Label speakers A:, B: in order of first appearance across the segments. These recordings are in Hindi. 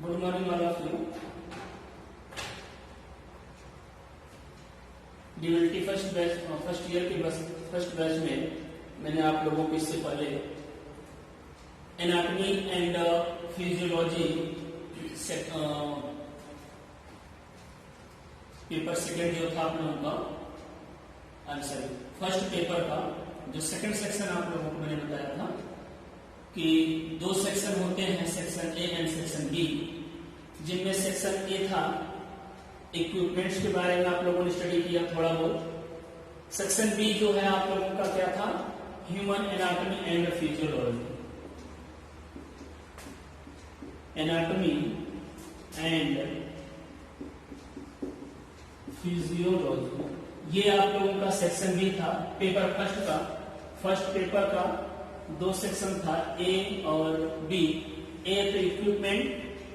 A: Good morning all of you. DLT first year के फर्स्ट बैच में मैंने आप लोगों को इससे पहले anatomy and physiology paper second जो था आप लोगों का आंसर फर्स्ट पेपर का जो सेकंड सेक्शन आप लोगों को मैंने बताया था कि दो सेक्शन होते हैं, section A and section B, जिनमें सेक्शन ए था इक्विपमेंट्स के बारे में आप लोगों ने स्टडी किया थोड़ा बहुत। सेक्शन बी जो है आप लोगों का क्या था, human anatomy and physiology, anatomy and physiology, ये आप लोगों का सेक्शन बी था पेपर फर्स्ट का। फर्स्ट पेपर का दो सेक्शन था, ए और बी। ए तो इक्विपमेंट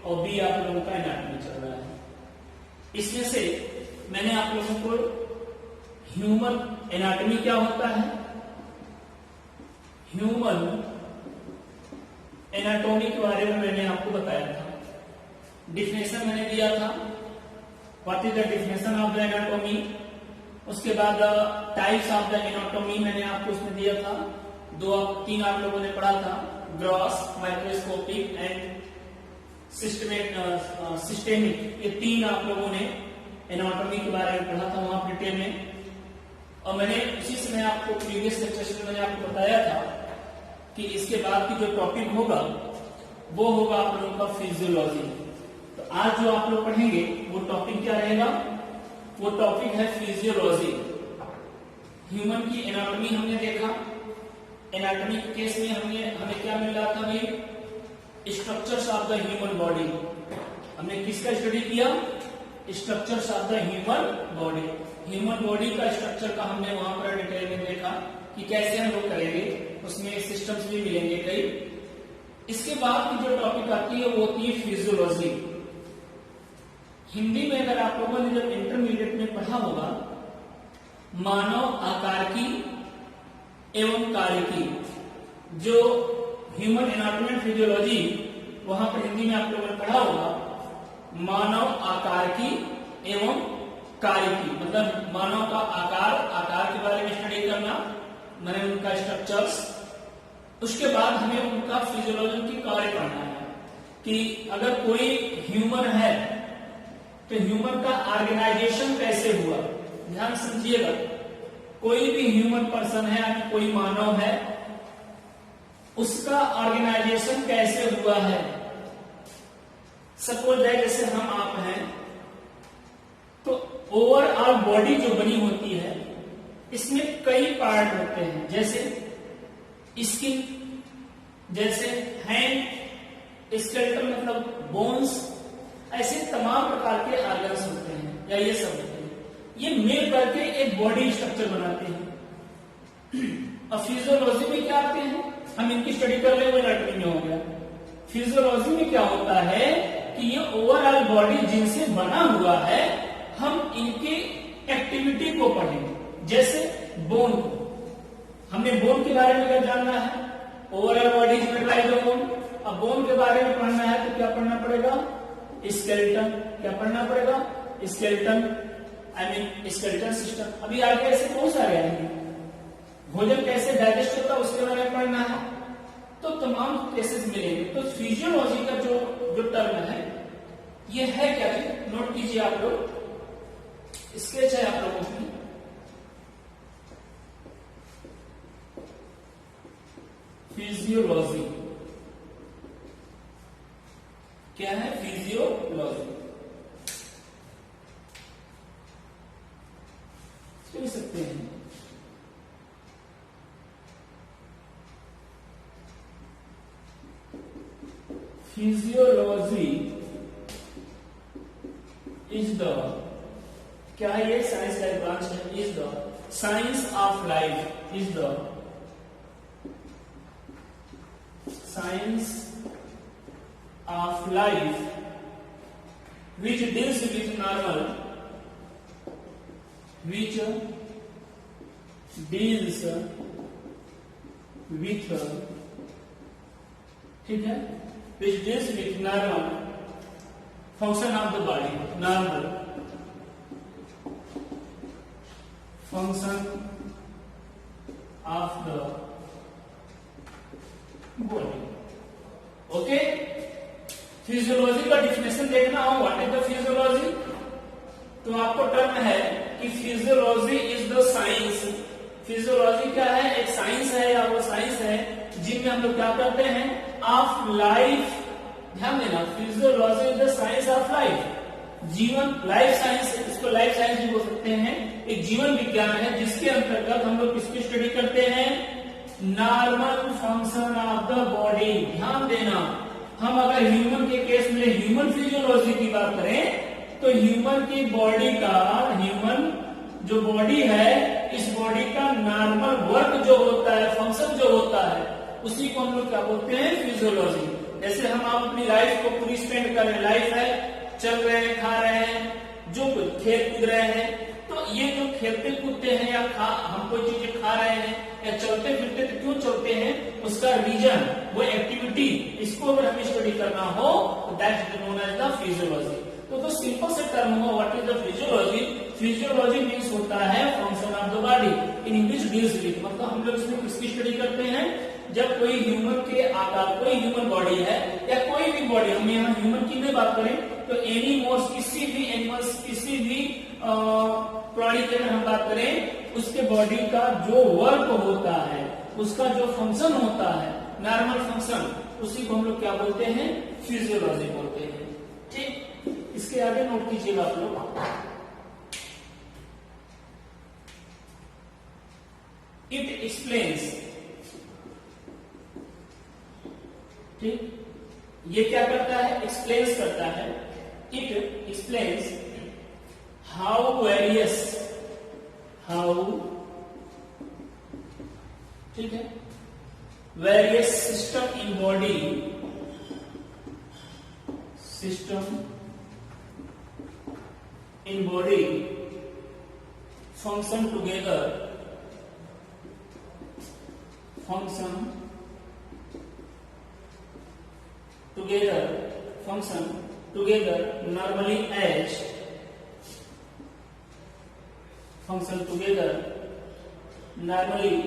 A: और बी आप लोगों का एनाटॉमी चल रहा है। इसमें से मैंने आप लोगों को ह्यूमन एनाटॉमी क्या होता है, ह्यूमन एनाटॉमी के बारे में मैंने आपको बताया था। डिफिनेशन मैंने दिया था, what is the definition of the anatomy. उसके बाद टाइप्स ऑफ द एनाटॉमी मैंने आपको उसमें दिया था, तीन आप लोगों ने पढ़ा था, ग्रॉस, माइक्रोस्कोपिक एंड सिस्टेमिक। ये तीन आप लोगों ने एनाटॉमी के बारे में पढ़ा था वहां डिटेल में। और मैंने उसी समय आपको प्रीवियस लेक्चर में मैंने आपको बताया था कि इसके बाद की जो टॉपिक होगा वो होगा आप लोगों का फिजियोलॉजी। तो आज जो आप लोग पढ़ेंगे वो टॉपिक क्या रहेगा, वो टॉपिक है फिजियोलॉजी। ह्यूमन की एनाटॉमी हमने देखा। एनाटॉमी के केस में हमें क्या मिल रहा था भाई, structures of the human body. हमने किसका स्टडी किया, structures of the human body. Human body का स्ट्रक्चर का हमने वहां पर डिटेल में देखा कि कैसे हम लोग करेंगे, उसमें सिस्टम्स भी मिलेंगे कई। इसके बाद की जो टॉपिक आती है वो होती है फिजियोलॉजी। हिंदी में अगर आप लोगों ने जब इंटरमीडिएट में पढ़ा होगा, मानव आकार की एवं कार्य की, जो ह्यूमन एनाटॉमी एंड फिजियोलॉजी वहां पर हिंदी में आप लोगों ने पढ़ा होगा, मानव आकार की एवं कार्य की, मतलब मानव का आकार के बारे में स्टडी करना, मैंने उनका स्ट्रक्चर्स। उसके बाद हमें उनका फिजियोलॉजी की कार्य पढ़ना है कि अगर कोई ह्यूमन है तो ह्यूमन का ऑर्गेनाइजेशन कैसे हुआ। ध्यान समझिएगा, कोई भी ह्यूमन पर्सन है, कोई मानव है, उसका ऑर्गेनाइजेशन कैसे हुआ है। सपोज दैट जैसे हम आप हैं तो ओवरऑल बॉडी जो बनी होती है इसमें कई पार्ट होते हैं, जैसे स्किन, जैसे हैंड, स्केलेटन मतलब बोन्स, ऐसे तमाम प्रकार के ऑर्गन्स होते हैं या ये सब होते हैं। ये मिल करके एक बॉडी स्ट्रक्चर बनाते हैं। अब फिजियोलॉजी में क्या आते हैं, हम इनकी स्टडी कर रहे हैं, एनाटॉमी में हो गया। फिजियोलॉजी में क्या होता है कि ये ओवरऑल बॉडी जिनसे बना हुआ है, हम इनके एक्टिविटी को पढ़ेंगे। जैसे बोन, हमने बोन के बारे में क्या जानना है, ओवरऑल बॉडी यूटिलाइज बोन। अब बोन के बारे में पढ़ना है तो क्या पढ़ना पड़ेगा, स्केलेटन। क्या पढ़ना पड़ेगा, स्केलेटन, स्केलेटन सिस्टम। अभी आगे ऐसे बहुत सारे आएंगे, भोजन कैसे डाइजेस्ट होता है उसके बारे में पढ़ना है, तो तमाम केसेस मिलेंगे। तो फिजियोलॉजी का जो टर्म है ये है क्या जी, नोट कीजिए आप लोग, स्केच है आप लोगों की। फिजियोलॉजी क्या है, फिजियोलॉजी सुन सकते हैं। फिजियोलॉजी इज द, क्या है ये, साइंस का ब्रांच है। Is the science of life, is the science of life which deals with normal, which deals with, ठीक है, which deals with normal function of the body, normal function of the body. Okay, physiology का डिफिनेशन देखना हो, व्हाट इज द फिजियोलॉजी। तो आपको टर्म है कि physiology is the science. Physiology क्या है, एक साइंस है या वो साइंस है जिनमें हम लोग क्या करते हैं, ऑफ लाइफ। ध्यान देना, physiology is the science of life, जीवन, लाइफ साइंस, इसको लाइफ साइंस भी बोल सकते हैं। एक जीवन विज्ञान है जिसके अंतर्गत हम लोग किसकी स्टडी करते हैं, normal function of the body. ध्यान देना, हम अगर ह्यूमन के केस में ह्यूमन फिजियोलॉजी की बात करें तो ह्यूमन की बॉडी का, ह्यूमन जो बॉडी है, इस बॉडी का नॉर्मल वर्क जो होता है, फंक्शन जो होता है, उसी को हम लोग क्या बोलते हैं, फिजियोलॉजी। जैसे हम आप अपनी लाइफ को पूरी स्पेंड कर रहे हैं, लाइफ है, चल रहे हैं, खा रहे हैं, जो कुछ खेल कूद रहे हैं, तो ये जो खेलते कूदते हैं या हम कोई चीजें खा रहे हैं या चलते फिरते तो क्यों चलते हैं, उसका रीजन, वो एक्टिविटी, इसको अगर हमें स्टडी करना हो तो that is known as the physiology. तो सिंपल से टर्म हुआ, what is the physiology. Physiology means होता है function of the body in which deals with, मतलब हम लोग इसमें किसकी स्टडी करते हैं, जब कोई ह्यूमन के आकार, कोई ह्यूमन बॉडी है या कोई भी बॉडी, हम यहाँ ह्यूमन की नहीं बात करें तो एनी मोर्स, किसी भी एनिमल्स, किसी भी प्राणी की अगर हम बात करें, उसके बॉडी का जो वर्क होता है, उसका जो फंक्शन होता है, नॉर्मल फंक्शन, उसी को हम लोग क्या बोलते हैं, फिजियोलॉजी बोलते हैं। ठीक, इसके आगे नोट कीजिएगा आप लोग, इट एक्सप्लेन्स। ठीक, ये क्या करता है, एक्सप्लेन्स करता है। It explains how various, how, ठीक है, various system in body, system in body function together, function together normally as, function together normally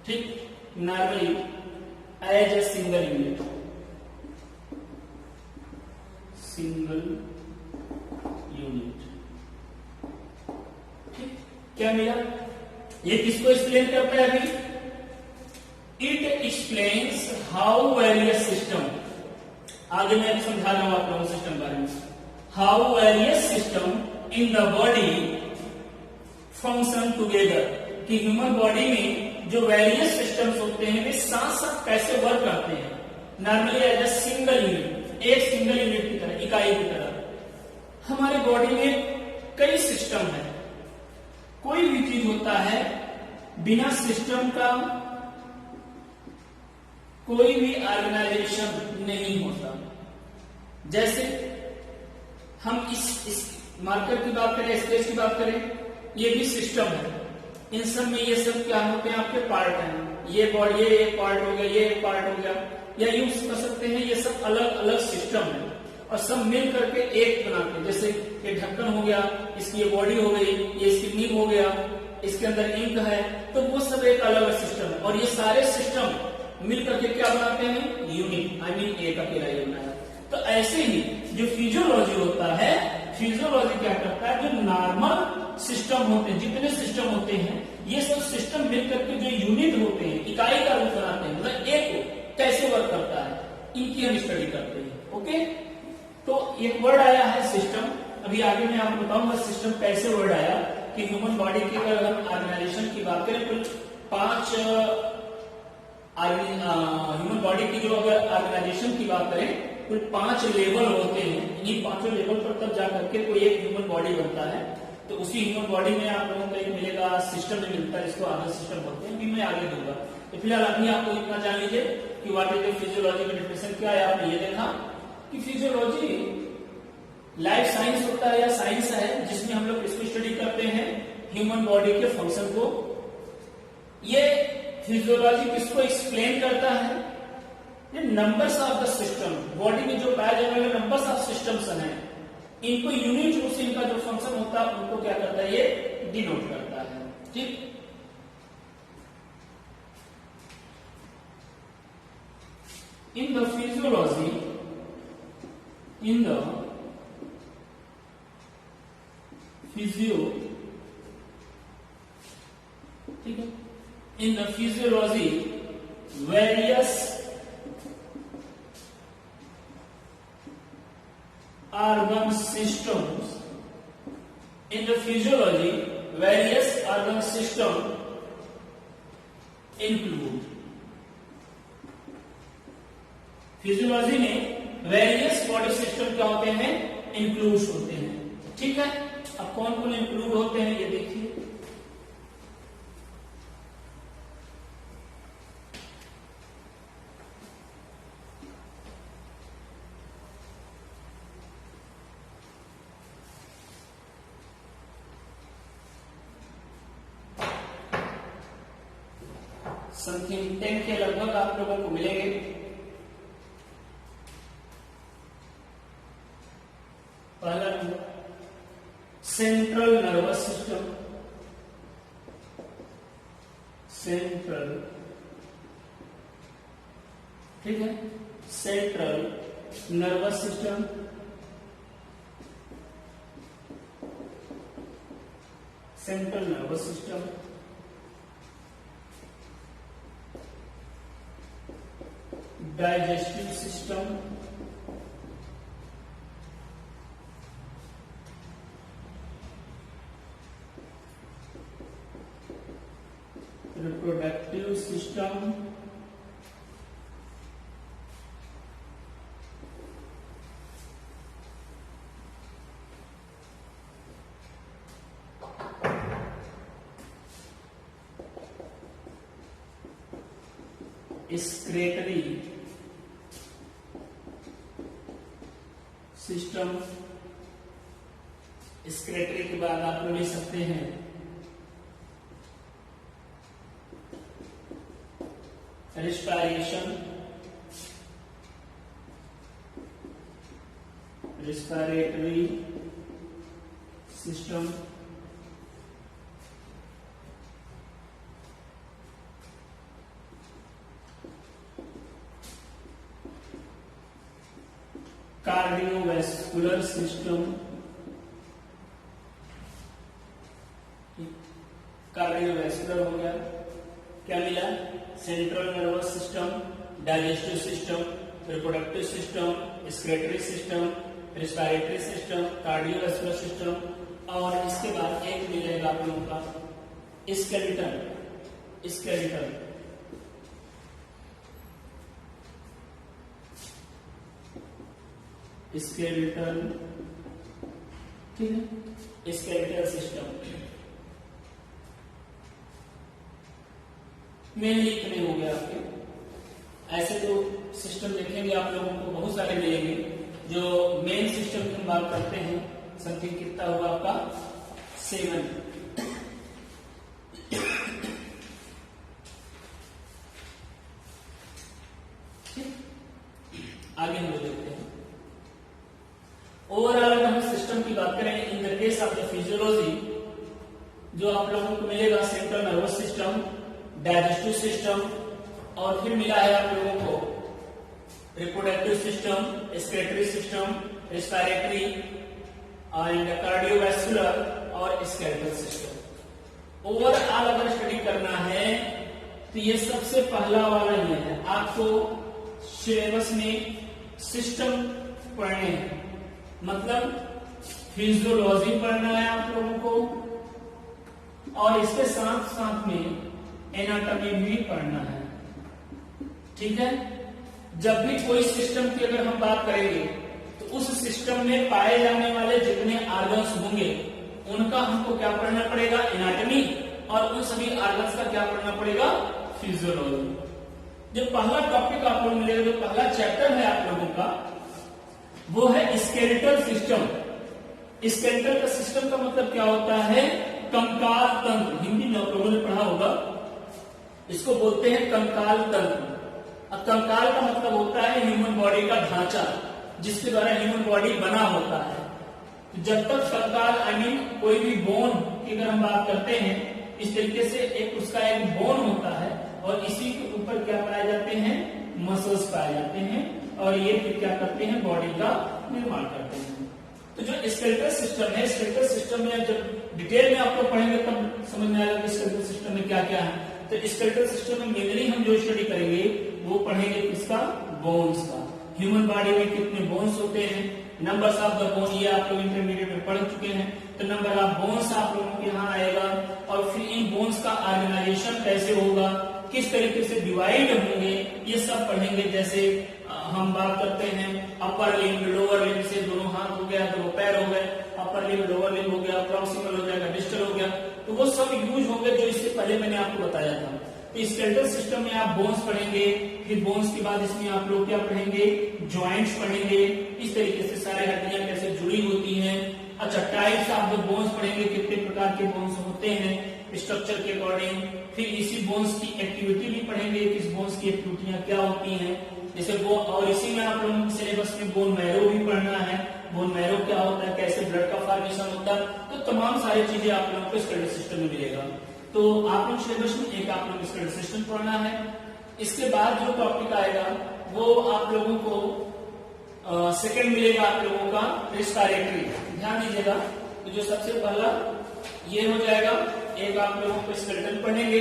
A: ठीक, normally as a single unit, single unit। क्या मिला, ये किसको एक्सप्लेन करता है अभी, it explains how various system, आगे मैं अभी समझा रहा हूं आप लोगों सिस्टम के बारे में, how various system in the body function together, कि ह्यूमन बॉडी में जो वेरियस सिस्टम्स होते हैं वे साथ साथ कैसे वर्क करते हैं, normally as a single unit, एक सिंगल यूनिट की तरह, इकाई की तरह। हमारे बॉडी में कई सिस्टम है, कोई भी चीज होता है बिना सिस्टम का कोई भी ऑर्गेनाइजेशन नहीं होता। जैसे हम इस मार्कर की बात करें, स्पेस की बात करें, ये भी सिस्टम है, इन सब में ये सब क्या होते हैं, आपके पार्ट हैं, ये बॉडी, ये एक पार्ट हो गया, ये एक पार्ट हो गया, या यूज कर सकते हैं, ये सब अलग अलग सिस्टम है और सब मिल करके एक बनाते हैं। जैसे ये ढक्कन हो गया, इसकी ये बॉडी हो गई, ये इसकी नींव हो गया, इसके अंदर इंक है, तो वो सब एक अलग अलग सिस्टम है और ये सारे सिस्टम मिल करके क्या बनाते हैं, यूनिट, आई मीन एक अकेला ये बनाया। तो ऐसे ही जो फिजियोलॉजी होता है, फिजियोलॉजी क्या करता है, जो नॉर्मल सिस्टम होते हैं, जितने सिस्टम होते हैं, ये सब सिस्टम मिल करके जो यूनिट होते हैं, इकाई का रूप बनाते हैं, मतलब एक कैसे वर्क करता है, इनकी हम स्टडी करते हैं। ओके, तो एक वर्ड आया है सिस्टम, अभी आगे मैं आपको बताऊंगा सिस्टम कैसे वर्ड आया, कि ह्यूमन बॉडी की अगर हम ऑर्गेनाइजेशन की बात करें, कुल 5 ह्यूमन बॉडी की जो अगर ऑर्गेनाइजेशन की बात करें, कुल 5 लेवल होते हैं। इन्हीं 5 लेवल पर तब जाकर के कोई एक ह्यूमन बॉडी बनता है। तो उसी ह्यूमन बॉडी में आप लोगों को एक मिलेगा, सिस्टम में मिलता है, जिसको आगे सिस्टम बोलते हैं, भी मैं आगे दूंगा। तो फिलहाल अभी आपको इतना जान लीजिए कि व्हाट इज द फिजियोलॉजी का डिफिनेशन क्या है। आपने ये देखा कि फिजियोलॉजी लाइफ साइंस होता है या साइंस है, जिसमें हम लोग इसको स्टडी करते हैं, ह्यूमन बॉडी के फंक्शन को। ये फिजियोलॉजी किसको एक्सप्लेन करता है, ये numbers of the system, body में जो पाए जाने वाले नंबर्स ऑफ सिस्टम्स हैं, इनको यूनिट रूप से इनका जो फंक्शन होता है उनको क्या करता है, ये डिनोट करता है। ठीक, in the physiology, in the physio, ठीक है, in the physiology various organ systems, in the physiology various organ system include, physiology में वेरियस बॉडी सिस्टम क्या होते हैं, इंक्लूड होते हैं। ठीक है, अब कौन कौन इंक्लूड होते हैं ये देखिए। समथिंग 10 के लगभग आप लोगों को मिलेंगे। पहला number central nervous system, central, ठीक है, central nervous system, central nervous system, digestive system, reproductive system, excretory system, excretory के बाद आप लोग ले सकते हैं respiration, respiratory system, cardiovascular system, cardiovascular हो गया, क्या मिला, central nervous system, digestive system, reproductive system, excretory system, respiratory system, cardiovascular system, और इसके बाद एक मिलेगा आप लोगों का स्केलेटन, स्केलेटन, स्केलेटन, ठीक है, स्केलेटल सिस्टम। मेनली इतने हो गए आपके। ऐसे तो सिस्टम देखेंगे आप लोगों को बहुत सारे मिलेंगे। जो मेन सिस्टम की हम बात करते हैं, समथिंग कितना होगा आपका 7। आगे हम लोग देखते हैं। ओवरऑल अगर हम सिस्टम की बात करें, in the case of the physiology, जो आप लोगों को मिलेगा central nervous system, digestive system, और फिर मिला है आप लोगों को reproductive system, excretory system, respiratory and cardiovascular और स्केलेटल सिस्टम। ओवरऑल अगर स्टडी करना है तो ये सबसे पहला वाला ये है। आपको सिलेबस में सिस्टम पढ़ने हैं, मतलब फिजियोलॉजी पढ़ना है आप लोगों को, और इसके साथ साथ में एनाटॉमी भी पढ़ना है। ठीक है, जब भी कोई सिस्टम की अगर हम बात करेंगे तो उस सिस्टम में पाए जाने वाले जितने ऑर्गन्स होंगे उनका हमको क्या पढ़ना पड़ेगा, एनाटॉमी, और उन सभी ऑर्गन्स का क्या पढ़ना पड़ेगा, फिजियोलॉजी। जो पहला टॉपिक आप लोग मिलेगा, जो पहला चैप्टर है आप लोगों का, वो है स्केलेटल सिस्टम। स्केलेटल का सिस्टम का मतलब क्या होता है, कंकाल तंत्र। हिंदी में आप लोगों ने पढ़ा होगा, इसको बोलते हैं कंकाल तंत्र। अब कंकाल का मतलब होता है ह्यूमन बॉडी का ढांचा, जिसके द्वारा ह्यूमन बॉडी बना होता है। तो जब तक कंकाल आई मीन कोई भी बोन की अगर हम बात करते हैं, इस तरीके से एक उसका एक बोन होता है और इसी के ऊपर क्या पाए जाते हैं, मसल्स पाए जाते हैं, और ये फिर क्या करते हैं, बॉडी का निर्माण करते हैं। तो जो स्केलेटल सिस्टम है, स्केलेटल सिस्टम में जब डिटेल में आप लोग पढ़ेंगे तब समझ में आएगा कि स्केलेटल सिस्टम में क्या क्या है। तो स्केलेटल सिस्टम में मेनली हम जो स्टडी करेंगे वो पढ़ेंगे किसका, बोन्स का। ह्यूमन बॉडी में कितने बोन्स होते हैं, नंबर्स ऑफ द बोन, ये आप लोग इंटरमीडिएट में पढ़ चुके हैं। तो नंबर ऑफ बोन्स आप लोगों के यहाँ आएगा, और फिर इन बोन्स का ऑर्गेनाइजेशन कैसे होगा, किस तरीके से डिवाइड होंगे, ये सब पढ़ेंगे। जैसे हम बात करते हैं अपर लिम्ब, लोअर लिम्ब से दोनों हाथ हो गया, दो पैर हो गए, अपर लिम्ब, लोअर लिम्ब हो गया, प्रॉक्सिमल हो जाएगा, डिस्टल हो गया, तो वो सब यूज होंगे जो इससे पहले मैंने आपको बताया था। तो स्केलेटल सिस्टम में आप बोन्स पढ़ेंगे, फिर बोन्स के बाद इसमें आप लोग क्या पढ़ेंगे, जॉइंट्स पढ़ेंगे, इस तरीके से सारे हड्डियां कैसे जुड़ी होती हैं। अच्छा, टाइप्स ऑफ द बोन्स पढ़ेंगे, कितने प्रकार के बोन्स होते हैं स्ट्रक्चर के अकॉर्डिंग। फिर इसी बोन्स की एक्टिविटी भी पढ़ेंगे, किस बोन्स की एक्टिविटियां क्या होती हैं, जैसे वो, और इसी में आप लोगों के सिलेबस में बोन मैरो भी पढ़ना है, बोन मैरो क्या होता है, कैसे ब्लड का फॉर्मेशन होता है, तो तमाम सारी चीजें आप लोगों को स्केलेटल सिस्टम में मिलेगा। तो आप लोग सिलेबस में एक आप लोग स्केलेटल सिस्टम पढ़ना है। इसके बाद जो टॉपिक आएगा वो आप लोगों को सेकंड मिलेगा आप लोगों का रेस्पिरेटरी। ध्यान दीजिएगा, तो जो सबसे पहला ये हो जाएगा, एक आप लोगों को स्केलेटल पढ़ेंगे,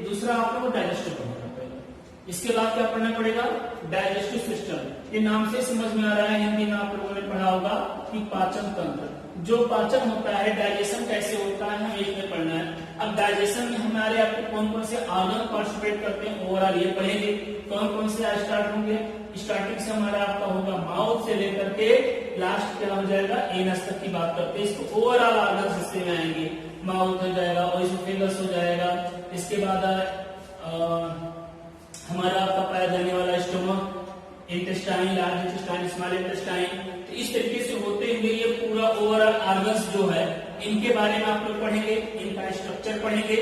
A: दूसरा आप लोगों को डाइजेस्टिव पढ़ना पड़ेगा। इसके बाद क्या पढ़ना पड़ेगा, डाइजेस्टिव सिस्टम। ये नाम से समझ में आ रहा है, हिंदी में आप लोगों ने पढ़ा होगा कि पाचन तंत्र, जो पाचन होता है, डाइजेशन कैसे होता है, हमें इसमें पढ़ना है। अब डाइजेशन में हमारे आपको कौन कौन से ऑर्गन पार्टिसिपेट करते हैं, ओवरऑल ये पढ़ेंगे। कौन कौन से स्टार्ट होंगे, स्टार्टिंग से हमारा आपका होगा माउथ से लेकर के लास्ट क्या हो जाएगा, एनस तक की बात करते हैं। इसको ओवरऑल ऑर्गन हिस्से में आएंगे, माउथ हो जाएगा, ओइसोफेगस हो जाएगा, इसके बाद हमारा आपका पाया जाने वाला stomach, intestine, large intestine, small intestine. तो इस तरीके से होते हुए ये पूरा ओवरऑल ऑर्गन्स जो है, इनके बारे में आप लोग पढ़ेंगे, इनका स्ट्रक्चर पढ़ेंगे,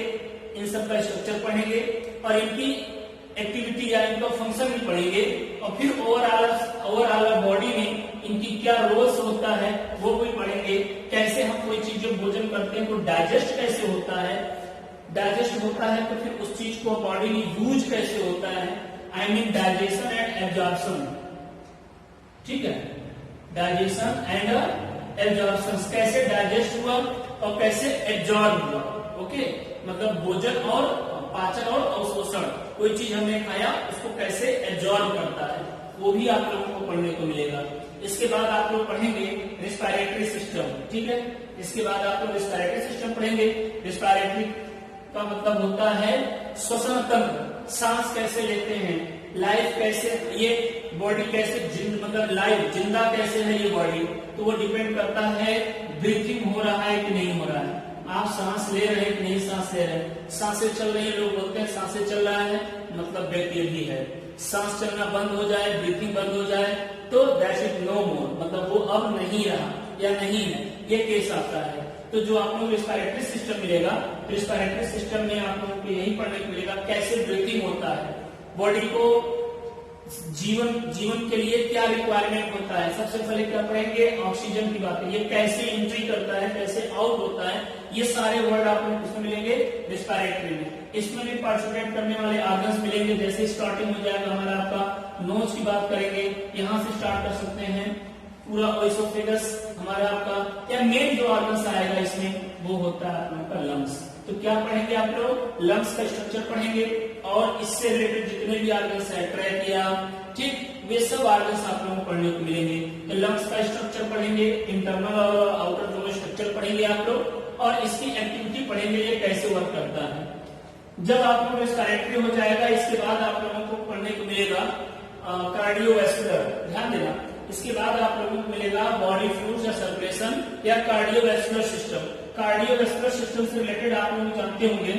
A: इन सब का स्ट्रक्चर पढ़ेंगे, और इनकी एक्टिविटी या इनका फंक्शन भी पढ़ेंगे, और फिर ओवरऑल बॉडी में इनकी क्या रोल्स होता है वो भी पढ़ेंगे। कैसे हम कोई चीज जो भोजन करते हैं तो डाइजेस्ट कैसे होता है, डाइजेस्ट होता है तो फिर उस चीज को बॉडी में यूज कैसे होता है, I mean digestion and absorption. ठीक है, डाइजेशन एंड एब्जॉर्प्शन, कैसे डाइजेस्ट हुआ और कैसे एब्जॉर्ब हुआ। ओके, मतलब भोजन और पाचन और अवशोषण, कोई चीज हमने खाया उसको कैसे एब्जॉर्ब करता है, वो भी आप लोगों को पढ़ने को मिलेगा। इसके बाद आप लोग पढ़ेंगे रेस्पिरेटरी सिस्टम। ठीक है, इसके बाद आप लोग रेस्पिरेटरी सिस्टम पढ़ेंगे। रेस्पिरेटरी का मतलब होता है श्वसन तंत्र, सांस कैसे लेते हैं, लाइफ कैसे, ये बॉडी कैसे मतलब लाइफ जिंदा कैसे है ये बॉडी, तो वो डिपेंड करता है ब्रीथिंग हो रहा है कि नहीं हो रहा है, आप सांस ले रहे हैं कि नहीं सांस ले रहे हैं। सांसें चल रही है, लोग बोलते हैं सांसें चल रहा है मतलब व्यक्ति भी है। सांस चलना बंद हो जाए, ब्रीथिंग बंद हो जाए तो दैट इज नो मोर, मतलब वो अब नहीं रहा या नहीं है, ये केस आता है। तो जो आप लोग रेस्पिरेटरी सिस्टम मिलेगा, रेस्पिरेटरी सिस्टम में आप लोगों को यही पढ़ने को मिलेगा कैसे ब्रीथिंग होता है, बॉडी को जीवन के लिए क्या रिक्वायरमेंट होता है। सबसे पहले क्या पढ़ेंगे, ऑक्सीजन की बात है, ये कैसे एंट्री करता है, कैसे आउट होता है, ये सारे वर्ड आपको किसमें मिलेंगे, रेस्पिरेटरी में। इसमें भी पार्टिसिपेट करने वाले ऑर्गन्स मिलेंगे। जैसे स्टार्टिंग हो जाएगा हमारा आपका नोज की बात करेंगे, यहाँ से स्टार्ट कर सकते हैं, पूरा ओइसोफेगस हमारा आपका, या मेन जो ऑर्गन्स आएगा इसमें वो होता है आपका लंग्स। तो क्या पढ़ेंगे आप लोग, लंग्स का स्ट्रक्चर पढ़ेंगे, और इससे रिलेटेड जितने भी ऑर्गन्स है, ट्रैकिया, ठीक, वे सब ऑर्गन्स आप लोगों को पढ़ने को मिलेंगे। तो लंग्स का स्ट्रक्चर पढ़ेंगे, इंटरनल और आउटर दोनों स्ट्रक्चर पढ़ेंगे आप लोग, और इसकी एक्टिविटी पढ़ेंगे, ये कैसे वर्क करता है। जब आप लोग रेस्पिरेटरी हो जाएगा, इसके बाद आप लोगों को पढ़ने को मिलेगा कार्डियोवैस्कुलर, ध्यान देना। इसके बाद आप लोगों को मिलेगा बॉडी फ्लूइड्स या सर्कुलेशन या कार्डियोवैस्कुलर सिस्टम। कार्डियोवैस्कुलर सिस्टम से रिलेटेड आप लोग जानते होंगे,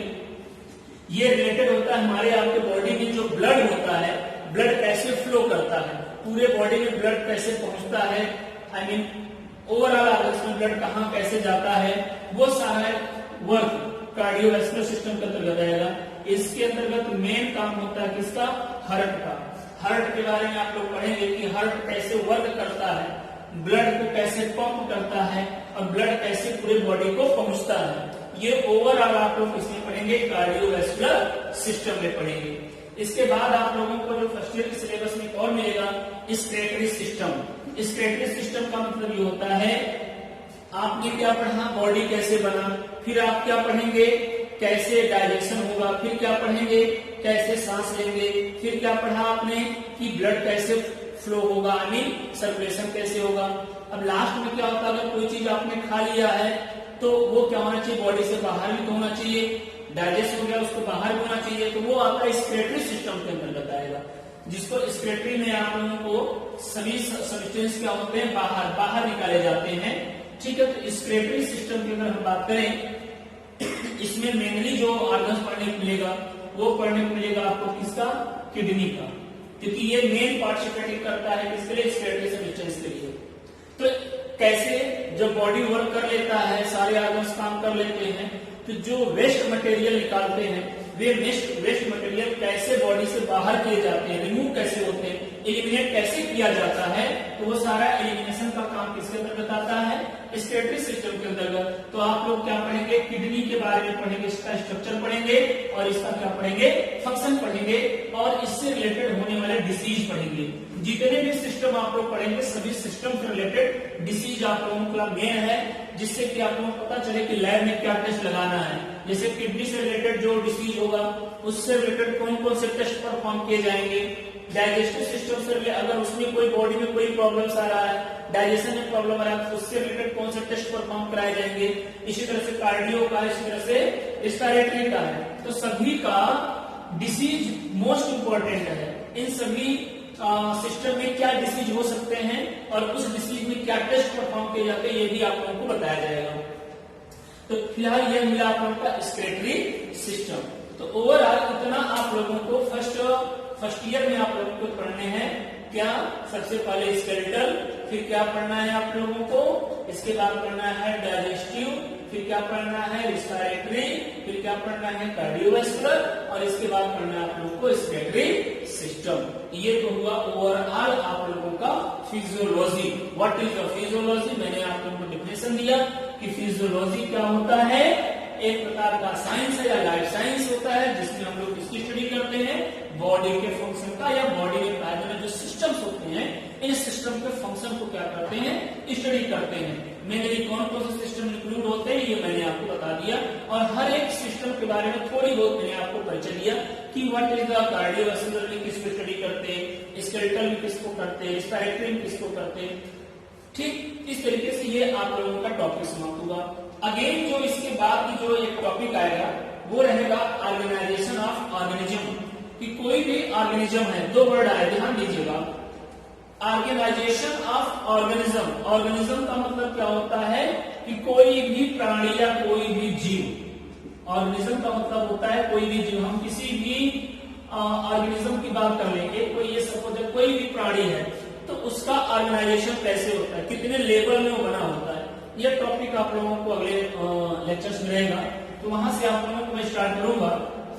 A: ये रिलेटेड होता है हमारे आपके बॉडी में जो ब्लड होता है, ब्लड कैसे फ्लो करता है, पूरे बॉडी में ब्लड कैसे पहुंचता है, आई मीन ओवरऑल ऑर्गन्स में ब्लड कहाँ कैसे जाता है, वो सारा वर्क कार्डियोवैस्कुलर सिस्टम के अंतर्गत आएगा। इसके अंतर्गत मेन काम होता है किसका, हार्ट का। हार्ट के बारे में आप लोग पढ़ेंगे कि हार्ट कैसे वर्क करता है, ब्लड को कैसे पंप करता है और ब्लड कैसे पूरे बॉडी को पहुंचता है। ये ओवरऑल आप लोग इसमें पढ़ेंगे, कार्डियोवैस्कुलर सिस्टम में पढ़ेंगे। इसके बाद आप लोगों को जो फर्स्ट ईयर के सिलेबस में और मिलेगा स्क्रेटरी सिस्टम। स्क्रेटरी सिस्टम का मतलब ये होता है, आपने क्या पढ़ा, बॉडी कैसे बना, फिर आप क्या पढ़ेंगे, कैसे डाइजेशन होगा, फिर क्या पढ़ेंगे, कैसे सांस लेंगे, फिर क्या पढ़ा आपने कि ब्लड कैसे फ्लो होगा, आई मीन सर्कुलेशन कैसे होगा। अब लास्ट में क्या होता है, अगर कोई चीज आपने खा लिया है तो वो क्या होना चाहिए, बॉडी से बाहर भी तो होना चाहिए, डाइजेस्ट हो गया उसको बाहर भी होना चाहिए, तो वो आपका स्क्रेटरी सिस्टम के अंतर्गत आएगा, जिसको स्क्रेटरी में आप लोगों को सभी सब्सटेंस क्या होते हैं, बाहर निकाले जाते हैं। ठीक है, तो स्क्रेटरी सिस्टम की अगर हम बात करें, इसमें मेनली जो ऑर्गन्स पढ़ने को मिलेगा वो पढ़ने को मिलेगा आपको किसका, किडनी का, क्योंकि ये मेन पार्टिसिपेट करता है किसके लिए, स्क्रेटरी सब्सटेंस के लिए। तो कैसे जब बॉडी वर्क कर लेता है, सारे ऑर्गन्स काम कर लेते हैं, तो जो वेस्ट मटेरियल निकालते हैं, वे वेस्ट मटेरियल कैसे बॉडी से बाहर किए जाते हैं, रिमूव कैसे होते हैं, एलिमिनेट कैसे किया जाता है, तो वो सारा एलिमिनेशन का काम किसके अंतर्गत आता है, स्क्रेटरी सिस्टम के अंतर्गत। तो आप लोग क्या पढ़ेंगे, किडनी के बारे में पढ़ेंगे, इसका स्ट्रक्चर पढ़ेंगे और इसका क्या पढ़ेंगे, फंक्शन पढ़ेंगे और इससे रिलेटेड होने वाले डिसीज पढ़ेंगे। जितने भी सिस्टम आप लोग पढ़ेंगे, सभी सिस्टम से रिलेटेड डिसीज आप लोगों का मेन है, जिससे कि आप लोगों को पता चले कि लैब में क्या टेस्ट लगाना है। जैसे किडनी से रिलेटेड जो डिसीज होगा उससे रिलेटेड कौन कौन से टेस्ट परफॉर्म किए जाएंगे, डाइजेस्टिव सिस्टम से अगर उसमें कोई बॉडी में कोई प्रॉब्लम्स आ रहा है, डाइजेशन में प्रॉब्लम आ रहा है, तो उससे रिलेटेड कौन से टेस्ट परफॉर्म कराए जाएंगे। इसी तरह से कार्डियो का, इसी तरह से रेस्पिरेटरी का है। तो सभी का डिसीज मोस्ट इंपॉर्टेंट है। इन सभी सिस्टम में क्या डिसीज हो सकते हैं और उस डिसीज में क्या टेस्ट परफॉर्म किए जाते हैं, ये भी आप लोगों को बताया जाएगा। तो फिलहाल यह मिला आप लोगों का स्क्रेटरी सिस्टम। तो ओवरऑल इतना आप लोगों को फर्स्ट ईयर में आप लोगों को पढ़ने हैं। क्या, सबसे पहले स्केलेटल, फिर क्या पढ़ना है आप लोगों को, इसके बाद पढ़ना है डाइजेस्टिव, फिर क्या पढ़ना है रेस्पिरेटरी, फिर क्या पढ़ना है कार्डियोवैस्कुलर और इसके बाद पढ़ना है आप लोगों को स्क्रेटरी सिस्टम। ये तो हुआ ओवरऑल आप लोगों का physiology. What is the physiology, मैंने आप लोगों को डेफिनेशन दिया कि फिजियोलॉजी क्या होता है, एक प्रकार का साइंस है या लाइफ साइंस होता है, जिसमें हम लोग इसकी स्टडी करते हैं, बॉडी के फंक्शन का या बॉडी में पाए में जो सिस्टम्स होते हैं, इन सिस्टम के फंक्शन को क्या करते हैं, स्टडी करते हैं। मेनली कौन कौन से सिस्टम इंक्लूड होते हैं ये मैंने आपको बता दिया और हर एक सिस्टम के बारे में थोड़ी बहुत मैंने आपको परिचय दिया कि व्हाट इज द कार्डियोवैस्कुलर में किसको स्टडी करते हैं, स्केलेटल में किसको करते हैं, रेस्पिरेटरी में किसको करते हैं। ठीक इस तरीके से ये आप लोगों का टॉपिक समाप्त हुआ। अगेन जो इसके बाद की जो एक टॉपिक आएगा वो रहेगा ऑर्गेनाइजेशन ऑफ ऑर्गेनिज्म, कि कोई भी ऑर्गेनिज्म है, दो वर्ड आए, ध्यान दीजिएगा, ऑर्गेनाइजेशन ऑफ ऑर्गेनिज्म। ऑर्गेनिज्म का मतलब क्या होता है कि कोई भी प्राणी या कोई भी जीव। ऑर्गेनिज्म का मतलब होता है कोई भी जीव। हम किसी भी ऑर्गेनिज्म की बात कर लेंगे, कोई ये सपोज कोई भी प्राणी है तो उसका ऑर्गेनाइजेशन कैसे होता है, कितने लेवल में वो बना होता है। यह टॉपिक आप लोगों को अगले लेक्चर्स में रहेगा, तो वहां से आप लोगों को मैं स्टार्ट करूंगा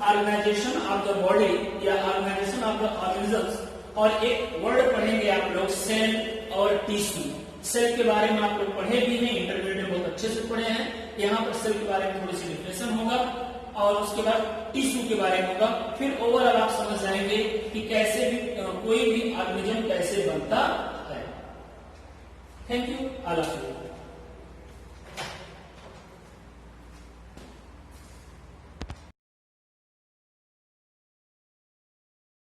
A: ऑर्गेनाइजेशन ऑफ द बॉडी या ऑर्गेनाइजेशन ऑफ द ऑर्गेनिजम्स। और एक वर्ड पढ़ेंगे आप लोग, सेल और टिश्यू। सेल के बारे में आप लोग पढ़े भी हैं, इंटरमीडिएट में बहुत अच्छे से पढ़े हैं। यहाँ पर सेल के बारे में थोड़ी सी डिफिनेशन होगा और उसके बाद टिश्यू के बारे में होगा। फिर ओवरऑल आप समझ जाएंगे कि कैसे भी कोई भी ऑर्गेनिज्म कैसे बनता है। Thank you, all of you.